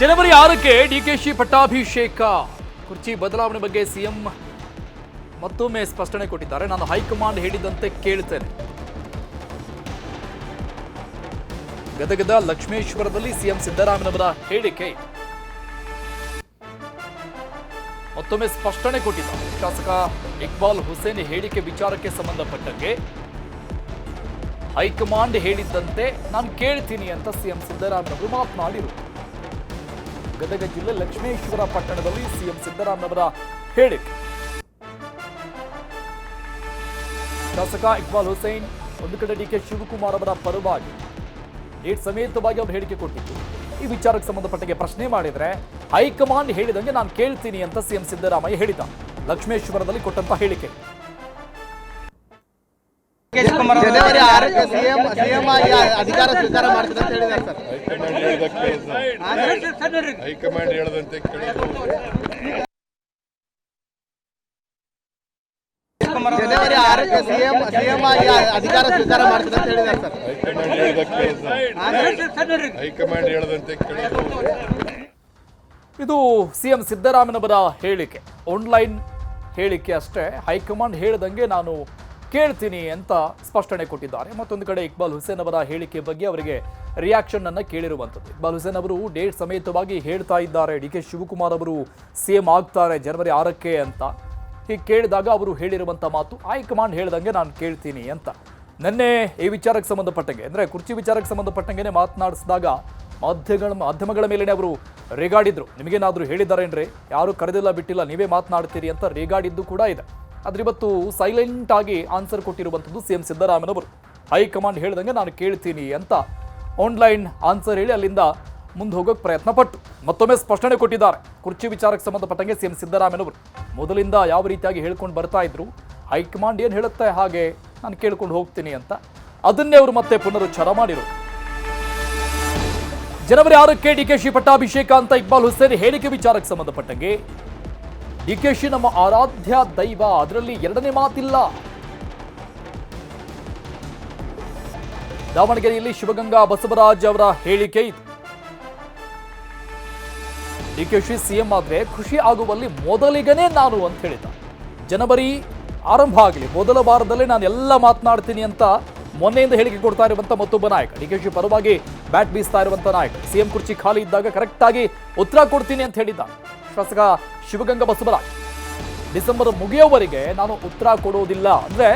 ಜನವರಿ 6ಕ್ಕೆ ಡಿಕೆಶಿ ಪಟ್ಟಾಭಿಷೇಕ. ಕುರ್ಚಿ ಬದಲಾವಣೆ ಬಗ್ಗೆ ಸಿಎಂ ಮತ್ತೊಮ್ಮೆ ಸ್ಪಷ್ಟನೆ ಕೊಟ್ಟಿದ್ದಾರೆ. ನಾನು ಹೈಕಮಾಂಡ್ ಹೇಳಿದಂತೆ ಕೇಳ್ತೇನೆ. ಗದಗದ ಲಕ್ಷ್ಮೇಶ್ವರದಲ್ಲಿ ಸಿಎಂ ಸಿದ್ದರಾಮಯ್ಯನವರ ಹೇಳಿಕೆ ಮತ್ತೊಮ್ಮೆ ಸ್ಪಷ್ಟನೆ ಕೊಟ್ಟಿದ್ದಾರೆ. ಶಾಸಕ ಇಕ್ಬಾಲ್ ಹುಸೇನ್ ಹೇಳಿಕೆ ವಿಚಾರಕ್ಕೆ ಸಂಬಂಧಪಟ್ಟಂಗೆ ಹೈಕಮಾಂಡ್ ಹೇಳಿದ್ದಂತೆ ನಾನು ಕೇಳ್ತೀನಿ ಅಂತ ಸಿಎಂ ಸಿದ್ದರಾಮಯ್ಯನವರು ಮಾತನಾಡಿದರು. ಗದಗ ಜಿಲ್ಲೆ ಲಕ್ಷ್ಮೇಶ್ವರ ಪಟ್ಟಣದಲ್ಲಿ ಸಿಎಂ ಸಿದ್ದರಾಮಯ್ಯನವರ ಹೇಳಿಕೆ. ಶಾಸಕ ಇಕ್ಬಾಲ್ ಹುಸೇನ್ ಒಂದು ಕಡೆ ಡಿಕೆ ಶಿವಕುಮಾರ್ ಅವರ ಪರವಾಗಿ ಡೇಟ್ ಸಮೇತವಾಗಿ ಅವರು ಹೇಳಿಕೆ ಕೊಟ್ಟಿದ್ದು. ಈ ವಿಚಾರಕ್ಕೆ ಸಂಬಂಧಪಟ್ಟಂಗೆ ಪ್ರಶ್ನೆ ಮಾಡಿದ್ರೆ ಹೈಕಮಾಂಡ್ ಹೇಳಿದಂಗೆ ನಾನು ಕೇಳ್ತೀನಿ ಅಂತ ಸಿಎಂ ಸಿದ್ದರಾಮಯ್ಯ ಹೇಳಿದ. ಲಕ್ಷ್ಮೇಶ್ವರದಲ್ಲಿ ಕೊಟ್ಟಂತ ಹೇಳಿಕೆ. ಜನವರಿ 6ಕ್ಕೆ ಸಿಎಂ ಆಗಿ ಅಧಿಕಾರ ಸ್ವೀಕಾರ ಮಾಡ್ತಾರೆ ಅಂತ ಹೇಳಿದ್ದಾರೆ ಸರ್. ಹೈಕಮಾಂಡ್ ಹೇಳದಂತೆ ಜನವರಿ 6ಕ್ಕೆ ಸಿಎಂ ಆಗಿ ಅಧಿಕಾರ ಸ್ವೀಕಾರ ಮಾಡ್ತಾರೆ ಅಂತ ಹೇಳಿದ್ದಾರೆ ಸರ್. ಹೈಕಮಾಂಡ್ ಹೇಳದಂತೆ ಇದು ಸಿಎಂ ಸಿದ್ದರಾಮಯ್ಯನವರ ಹೇಳಿಕೆ, ಆನ್ಲೈನ್ ಹೇಳಿಕೆ ಅಷ್ಟೇ. ಹೈಕಮಾಂಡ್ ಹೇಳಿದಂಗೆ ನಾನು ಕೇಳ್ತೀನಿ ಅಂತ ಸ್ಪಷ್ಟನೆ ಕೊಟ್ಟಿದ್ದಾರೆ. ಮತ್ತೊಂದು ಕಡೆ ಇಕ್ಬಾಲ್ ಹುಸೇನ್ ಅವರ ಹೇಳಿಕೆ ಬಗ್ಗೆ ಅವರಿಗೆ ರಿಯಾಕ್ಷನ್ ಅನ್ನ ಕೇಳಿರುವಂಥದ್ದು. ಇಕ್ಬಾಲ್ ಹುಸೇನ್ ಅವರು ಡೇಟ್ ಸಮೇತವಾಗಿ ಹೇಳ್ತಾ ಇದ್ದಾರೆ ಡಿಕೆ ಶಿವಕುಮಾರ್ ಅವರು ಸಿಎಂ ಆಗ್ತಾರೆ ಜನವರಿ 6ಕ್ಕೆ ಅಂತ. ಹೀಗೆ ಕೇಳಿದಾಗ ಅವರು ಹೇಳಿರುವಂಥ ಮಾತು ಹೈಕಮಾಂಡ್ ಹೇಳ್ದಂಗೆ ನಾನು ಕೇಳ್ತೀನಿ ಅಂತ. ನಿನ್ನೆ ಈ ವಿಚಾರಕ್ಕೆ ಸಂಬಂಧಪಟ್ಟಂಗೆ ಅಂದರೆ ಕುರ್ಚಿ ವಿಚಾರಕ್ಕೆ ಸಂಬಂಧಪಟ್ಟಂಗೆ ಮಾತನಾಡಿಸಿದಾಗ ಮಾಧ್ಯಮಗಳ ಮೇಲೇ ಅವರು ರೇಗಾಡಿದ್ರು. ನಿಮಗೇನಾದರೂ ಹೇಳಿದ್ದಾರೇನ್ರಿ, ಯಾರು ಕರೆದಿಲ್ಲ ಬಿಟ್ಟಿಲ್ಲ, ನೀವೇ ಮಾತನಾಡ್ತೀರಿ ಅಂತ ರೇಗಾಡಿದ್ದು ಕೂಡ ಇದೆ. ಆದ್ರೆ ಇವತ್ತು ಸೈಲೆಂಟ್ ಆಗಿ ಆನ್ಸರ್ ಕೊಟ್ಟಿರುವಂಥದ್ದು ಸಿಎಂ ಸಿದ್ದರಾಮಯ್ಯನವರು. ಹೈಕಮಾಂಡ್ ಹೇಳ್ದಂಗೆ ನಾನು ಕೇಳ್ತೀನಿ ಅಂತ ಆನ್ಲೈನ್ ಆನ್ಸರ್ ಹೇಳಿ ಅಲ್ಲಿಂದ ಮುಂದೆ ಹೋಗೋಕೆ ಪ್ರಯತ್ನ ಪಟ್ಟು ಮತ್ತೊಮ್ಮೆ ಸ್ಪಷ್ಟನೆ ಕೊಟ್ಟಿದ್ದಾರೆ. ಕುರ್ಚಿ ವಿಚಾರಕ್ಕೆ ಸಂಬಂಧಪಟ್ಟಂಗೆ ಸಿಎಂ ಸಿದ್ದರಾಮಯ್ಯನವರು ಮೊದಲಿಂದ ಯಾವ ರೀತಿಯಾಗಿ ಹೇಳ್ಕೊಂಡು ಬರ್ತಾ ಇದ್ರು, ಹೈಕಮಾಂಡ್ ಏನು ಹೇಳುತ್ತೆ ಹಾಗೆ ನಾನು ಕೇಳ್ಕೊಂಡು ಹೋಗ್ತೀನಿ ಅಂತ, ಅದನ್ನೇ ಅವರು ಮತ್ತೆ ಪುನರುಚ್ಚಾರ ಮಾಡಿದರು. ಜನವರಿ 6ಕ್ಕೆ ಡಿಕೆಶಿ ಪಟ್ಟಾಭಿಷೇಕ ಅಂತ ಇಕ್ಬಾಲ್ ಹುಸೇನ್ ಹೇಳಿಕೆ ವಿಚಾರಕ್ಕೆ ಸಂಬಂಧಪಟ್ಟಂಗೆ ಡಿಕೆಶಿ ನಮ್ಮ ಆರಾಧ್ಯ ದೈವ, ಅದರಲ್ಲಿ ಎರಡನೇ ಮಾತಿಲ್ಲ. ದಾವಣಗೆರೆಯಲ್ಲಿ ಶಿವಗಂಗಾ ಬಸವರಾಜ್ ಅವರ ಹೇಳಿಕೆ ಇದು. ಡಿಕೆಶಿ ಸಿಎಂ ಆದ್ರೆ ಖುಷಿ ಆಗುವಲ್ಲಿ ಮೊದಲಿಗನೇ ನಾನು ಅಂತ ಹೇಳಿದ. ಜನವರಿ ಆರಂಭ ಆಗಲಿ ಮೊದಲ ವಾರದಲ್ಲೇ ನಾನು ಎಲ್ಲ ಮಾತನಾಡ್ತೀನಿ ಅಂತ ಮೊನ್ನೆಯಿಂದ ಹೇಳಿಕೆ ಕೊಡ್ತಾ ಇರುವಂತ ಮತ್ತೊಬ್ಬ ನಾಯಕ, ಡಿಕೆಶಿ ಪರವಾಗಿ ಬ್ಯಾಟ್ ಬೀಸ್ತಾ ಇರುವಂತ ನಾಯಕ. ಸಿಎಂ ಕುರ್ಚಿ ಖಾಲಿ ಇದ್ದಾಗ ಕರೆಕ್ಟ್ ಆಗಿ ಉತ್ತರ ಕೊಡ್ತೀನಿ ಅಂತ ಹೇಳಿದ್ದ ಶಾಸಕ ಶಿವಗಂಗಾ ಬಸವರಾಜ್. ಡಿಸೆಂಬರ್ ಮುಗಿಯೋವರೆಗೆ ನಾನು ಉತ್ತರ ಕೊಡೋದಿಲ್ಲ, ಅಂದ್ರೆ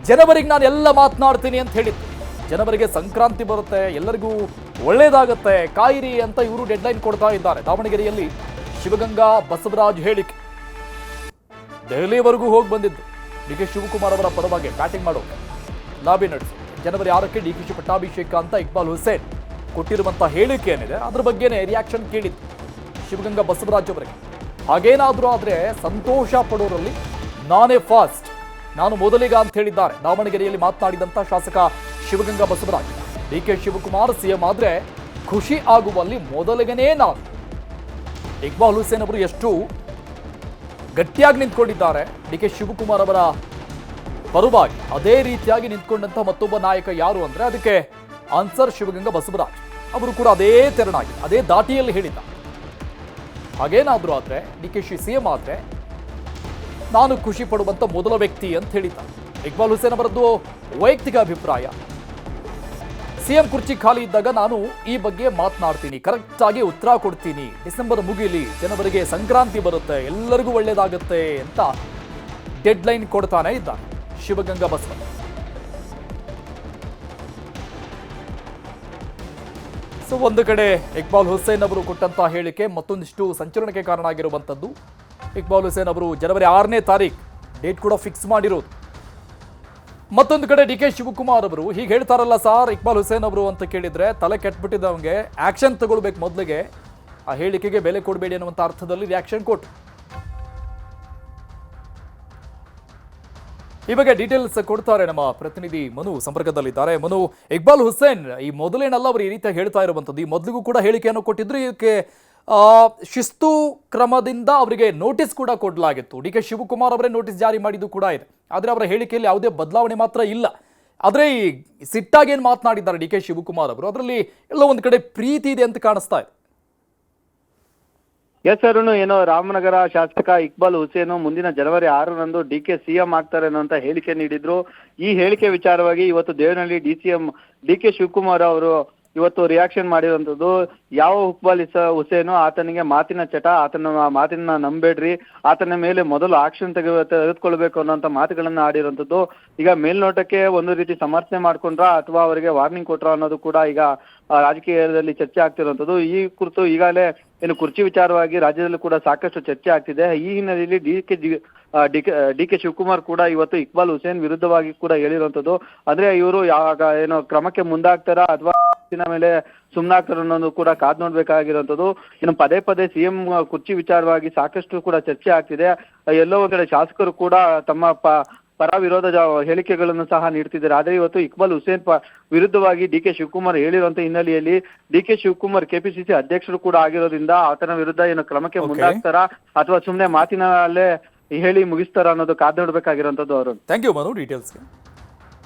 ಜನವರಿಗೆ ನಾನು ಎಲ್ಲ ಮಾತನಾಡ್ತೀನಿ ಅಂತ ಹೇಳಿದ್ದು. ಜನವರಿಗೆ ಸಂಕ್ರಾಂತಿ ಬರುತ್ತೆ, ಎಲ್ಲರಿಗೂ ಒಳ್ಳೇದಾಗತ್ತೆ, ಕಾಯಿರಿ ಅಂತ ಇವರು ಡೆಡ್ಲೈನ್ ಕೊಡ್ತಾ ಇದ್ದಾರೆ. ದಾವಣಗೆರೆಯಲ್ಲಿ ಶಿವಗಂಗಾ ಬಸವರಾಜ್ ಹೇಳಿಕೆ. ದೆಹಲಿವರೆಗೂ ಹೋಗಿ ಬಂದಿದ್ದು ಡಿಕೆ ಶಿವಕುಮಾರ್ ಅವರ ಪರವಾಗಿ ಬ್ಯಾಟಿಂಗ್ ಮಾಡೋಕೆ ಲಾಬಿ ನಡೆಸಿ ಜನವರಿ 6ಕ್ಕೆ ಡಿಕೆಶಿ ಪಟ್ಟಾಭಿಷೇಕ ಅಂತ ಇಕ್ಬಾಲ್ ಹುಸೇನ್ ಕೊಟ್ಟಿರುವಂತಹ ಹೇಳಿಕೆ ಏನಿದೆ ಅದ್ರ ಬಗ್ಗೆನೇ ರಿಯಾಕ್ಷನ್ ಕೇಳಿದ್ದು ಶಿವಗಂಗಾ ಬಸವರಾಜ್ ಅವರಿಗೆ. ಹಾಗೇನಾದರೂ ಆದರೆ ಸಂತೋಷ ಪಡೋರಲ್ಲಿ ನಾನೇ ಫಾಸ್ಟ್, ನಾನು ಮೊದಲಿಗ ಅಂತ ಹೇಳಿದ್ದಾರೆ ದಾವಣಗೆರೆಯಲ್ಲಿ ಮಾತನಾಡಿದಂಥ ಶಾಸಕ ಶಿವಗಂಗಾ ಬಸವರಾಜ್. ಡಿಕೆ ಶಿವಕುಮಾರ್ ಸಿಎಂ ಆದ್ರೆ ಖುಷಿ ಆಗುವಲ್ಲಿ ಮೊದಲಿಗನೇ ನಾನು. ಇಕ್ಬಾಲ್ ಹುಸೇನ್ ಅವರು ಎಷ್ಟು ಗಟ್ಟಿಯಾಗಿ ನಿಂತ್ಕೊಂಡಿದ್ದಾರೆ ಡಿಕೆ ಶಿವಕುಮಾರ್ ಅವರ ಪರವಾಗಿ, ಅದೇ ರೀತಿಯಾಗಿ ನಿಂತ್ಕೊಂಡಂತ ಮತ್ತೊಬ್ಬ ನಾಯಕ ಯಾರು ಅಂದ್ರೆ ಅದಕ್ಕೆ ಆನ್ಸರ್ ಶಿವಗಂಗಾ ಬಸವರಾಜ್. ಅವರು ಕೂಡ ಅದೇ ತೆರನಾಗಿ ಅದೇ ದಾಟಿಯಲ್ಲಿ ಹೇಳಿದ್ದಾರೆ. ಹಾಗೇನಾದ್ರೂ ಆದ್ರೆ ಡಿಕೆಶಿ ಸಿಎಂ ಆದ್ರೆ ನಾನು ಖುಷಿ ಪಡುವಂತ ಮೊದಲ ವ್ಯಕ್ತಿ ಅಂತ ಹೇಳಿದ್ದಾರೆ. ಇಕ್ಬಾಲ್ ಹುಸೇನ್ ಅವರದ್ದು ವೈಯಕ್ತಿಕ ಅಭಿಪ್ರಾಯ. ಸಿಎಂ ಕುರ್ಚಿ ಖಾಲಿ ಇದ್ದಾಗ ನಾನು ಈ ಬಗ್ಗೆ ಮಾತನಾಡ್ತೀನಿ, ಕರೆಕ್ಟ್ ಆಗಿ ಉತ್ತರ ಕೊಡ್ತೀನಿ, ಡಿಸೆಂಬರ್ ಮುಗಿಲಿ, ಜನವರಿಗೆ ಸಂಕ್ರಾಂತಿ ಬರುತ್ತೆ, ಎಲ್ಲರಿಗೂ ಒಳ್ಳೇದಾಗುತ್ತೆ ಅಂತ ಡೆಡ್ಲೈನ್ ಕೊಡ್ತಾನೆ ಇದ್ದಾನೆ ಶಿವಗಂಗಾ ಬಸವರಾಜ್. ಸೊ ಒಂದು ಕಡೆ ಇಕ್ಬಾಲ್ ಹುಸೇನ್ ಅವರು ಕೊಟ್ಟಂತಹ ಹೇಳಿಕೆ ಮತ್ತೊಂದಿಷ್ಟು ಸಂಚಲನಕ್ಕೆ ಕಾರಣ ಆಗಿರುವಂಥದ್ದು. ಇಕ್ಬಾಲ್ ಹುಸೇನ್ ಅವರು ಜನವರಿ 6ನೇ ತಾರೀಕು ಡೇಟ್ ಕೂಡ ಫಿಕ್ಸ್ ಮಾಡಿರೋದು. ಮತ್ತೊಂದು ಕಡೆ ಡಿಕೆ ಶಿವಕುಮಾರ್ ಅವರು ಹೀಗೆ ಹೇಳ್ತಾರಲ್ಲ ಸಾರ್ ಇಕ್ಬಾಲ್ ಹುಸೇನ್ ಅವರು ಅಂತ ಕೇಳಿದ್ರೆ ತಲೆ ಕೆಟ್ಬಿಟ್ಟಿದ್ದವಂಗೆ ಆಕ್ಷನ್ ತಗೊಳ್ಬೇಕು, ಮೊದಲಿಗೆ ಆ ಹೇಳಿಕೆಗೆ ಬೆಲೆ ಕೊಡಬೇಡಿ ಅನ್ನುವಂಥ ಅರ್ಥದಲ್ಲಿ ರಿಯಾಕ್ಷನ್ ಕೊಟ್ಟು ಈ ಬಗ್ಗೆ ಡೀಟೇಲ್ಸ್ ಕೊಡ್ತಾರೆ ನಮ್ಮ ಪ್ರತಿನಿಧಿ ಮನು ಸಂಪರ್ಕದಲ್ಲಿದ್ದಾರೆ. ಮನು, ಇಕ್ಬಾಲ್ ಹುಸೇನ್ ಈ ಮೊದಲೇನಲ್ಲ ಅವರು ಈ ರೀತಿ ಹೇಳ್ತಾ ಇರುವಂಥದ್ದು, ಈ ಮೊದಲಿಗೂ ಕೂಡ ಹೇಳಿಕೆಯನ್ನು ಕೊಟ್ಟಿದ್ರು. ಇದಕ್ಕೆ ಶಿಸ್ತು ಕ್ರಮದಿಂದ ಅವರಿಗೆ ನೋಟಿಸ್ ಕೂಡ ಕೊಡಲಾಗಿತ್ತು. ಡಿಕೆ ಶಿವಕುಮಾರ್ ಅವರೇ ನೋಟಿಸ್ ಜಾರಿ ಮಾಡಿದ್ದು ಕೂಡ ಇದೆ. ಆದರೆ ಅವರ ಹೇಳಿಕೆಯಲ್ಲಿ ಯಾವುದೇ ಬದಲಾವಣೆ ಮಾತ್ರ ಇಲ್ಲ. ಆದರೆ ಈ ಸಿಟ್ಟಾಗಿ ಏನು ಮಾತನಾಡಿದ್ದಾರೆ ಡಿಕೆ ಶಿವಕುಮಾರ್ ಅವರು, ಅದರಲ್ಲಿ ಎಲ್ಲ ಒಂದು ಕಡೆ ಪ್ರೀತಿ ಇದೆ ಅಂತ ಕಾಣಿಸ್ತಾ ಇದೆ. ಎಸ್ ಅರುಣ್, ಏನೋ ರಾಮನಗರ ಶಾಸಕ ಇಕ್ಬಾಲ್ ಹುಸೇನ್ ಮುಂದಿನ ಜನವರಿ 6ರಂದು ಡಿಕೆ ಸಿಎಂ ಆಗ್ತಾರೆ ಅನ್ನುವಂತ ಹೇಳಿಕೆ ನೀಡಿದ್ರು. ಈ ಹೇಳಿಕೆ ವಿಚಾರವಾಗಿ ಇವತ್ತು ದೇವನಹಳ್ಳಿ ಡಿಸಿಎಂ ಡಿಕೆ ಶಿವಕುಮಾರ್ ಅವರು ಇವತ್ತು ರಿಯಾಕ್ಷನ್ ಮಾಡಿರುವಂತದ್ದು. ಯಾವ ಇಕ್ಬಾಲ್ ಹುಸೇನು ಆತನಿಗೆ ಮಾತಿನ ಚಟ, ಆತನ ಮಾತಿನ ನಂಬೇಡ್ರಿ, ಆತನ ಮೇಲೆ ಮೊದಲು ಆಕ್ಷನ್ ತೆಗೆದುಕೊಳ್ಬೇಕು ಅನ್ನೋಂತ ಮಾತುಗಳನ್ನ ಆಡಿರುವಂತದ್ದು. ಈಗ ಮೇಲ್ನೋಟಕ್ಕೆ ಒಂದು ರೀತಿ ಸಮರ್ಥನೆ ಮಾಡ್ಕೊಂಡ್ರ ಅಥವಾ ಅವರಿಗೆ ವಾರ್ನಿಂಗ್ ಕೊಟ್ರ ಅನ್ನೋದು ಕೂಡ ಈಗ ರಾಜಕೀಯದಲ್ಲಿ ಚರ್ಚೆ ಆಗ್ತಿರುವಂತದ್ದು. ಈ ಕುರಿತು ಈಗಾಗಲೇ ಏನು ಕುರ್ಚಿ ವಿಚಾರವಾಗಿ ರಾಜ್ಯದಲ್ಲೂ ಕೂಡ ಸಾಕಷ್ಟು ಚರ್ಚೆ ಆಗ್ತಿದೆ. ಈ ಹಿನ್ನೆಲೆಯಲ್ಲಿ ಡಿ ಕೆ ಶಿವಕುಮಾರ್ ಕೂಡ ಇವತ್ತು ಇಕ್ಬಾಲ್ ಹುಸೇನ್ ವಿರುದ್ಧವಾಗಿ ಕೂಡ ಹೇಳಿರುವಂತದ್ದು. ಅಂದ್ರೆ ಇವರು ಯಾವಾಗ ಏನೋ ಕ್ರಮಕ್ಕೆ ಮುಂದಾಗ್ತಾರ ಅಥವಾ ಮೇಲೆ ಸುಮ್ನಾಗ್ತಾರ ಅನ್ನೋದು ಕೂಡ ಕಾದ್ ನೋಡ್ಬೇಕಾಗಿರುವಂತದ್ದು. ಇನ್ನು ಪದೇ ಪದೇ ಸಿಎಂ ಕುರ್ಚಿ ವಿಚಾರವಾಗಿ ಸಾಕಷ್ಟು ಕೂಡ ಚರ್ಚೆ ಆಗ್ತಿದೆ. ಎಲ್ಲೋ ಒಂದ್ ಕಡೆ ಶಾಸಕರು ಕೂಡ ತಮ್ಮ ಪರ ವಿರೋಧ ಹೇಳಿಕೆಗಳನ್ನು ಸಹ ನೀಡ್ತಿದ್ದಾರೆ. ಆದ್ರೆ ಇವತ್ತು ಇಕ್ಬಾಲ್ ಹುಸೇನ್ ವಿರುದ್ಧವಾಗಿ ಡಿ ಕೆ ಶಿವಕುಮಾರ್ ಹೇಳಿರುವಂತ ಹಿನ್ನೆಲೆಯಲ್ಲಿ ಡಿ ಕೆ ಶಿವಕುಮಾರ್ ಕೆಪಿಸಿಸಿ ಅಧ್ಯಕ್ಷರು ಕೂಡ ಆಗಿರೋದ್ರಿಂದ ಆತನ ವಿರುದ್ಧ ಏನು ಕ್ರಮಕ್ಕೆ ಮುಂದಾಗ್ತಾರಾ ಅಥವಾ ಸುಮ್ನೆ ಮಾತಿನಲ್ಲೇ ಹೇಳಿ ಮುಗಿಸ್ತಾರ ಅನ್ನೋದು ಕಾದ್ ನೋಡ್ಬೇಕಾಗಿರುವಂತದ್ದು. ಅವರು ಥ್ಯಾಂಕ್ ಯು ಮನು ಡೀಟೇಲ್ಸ್ಗೆ.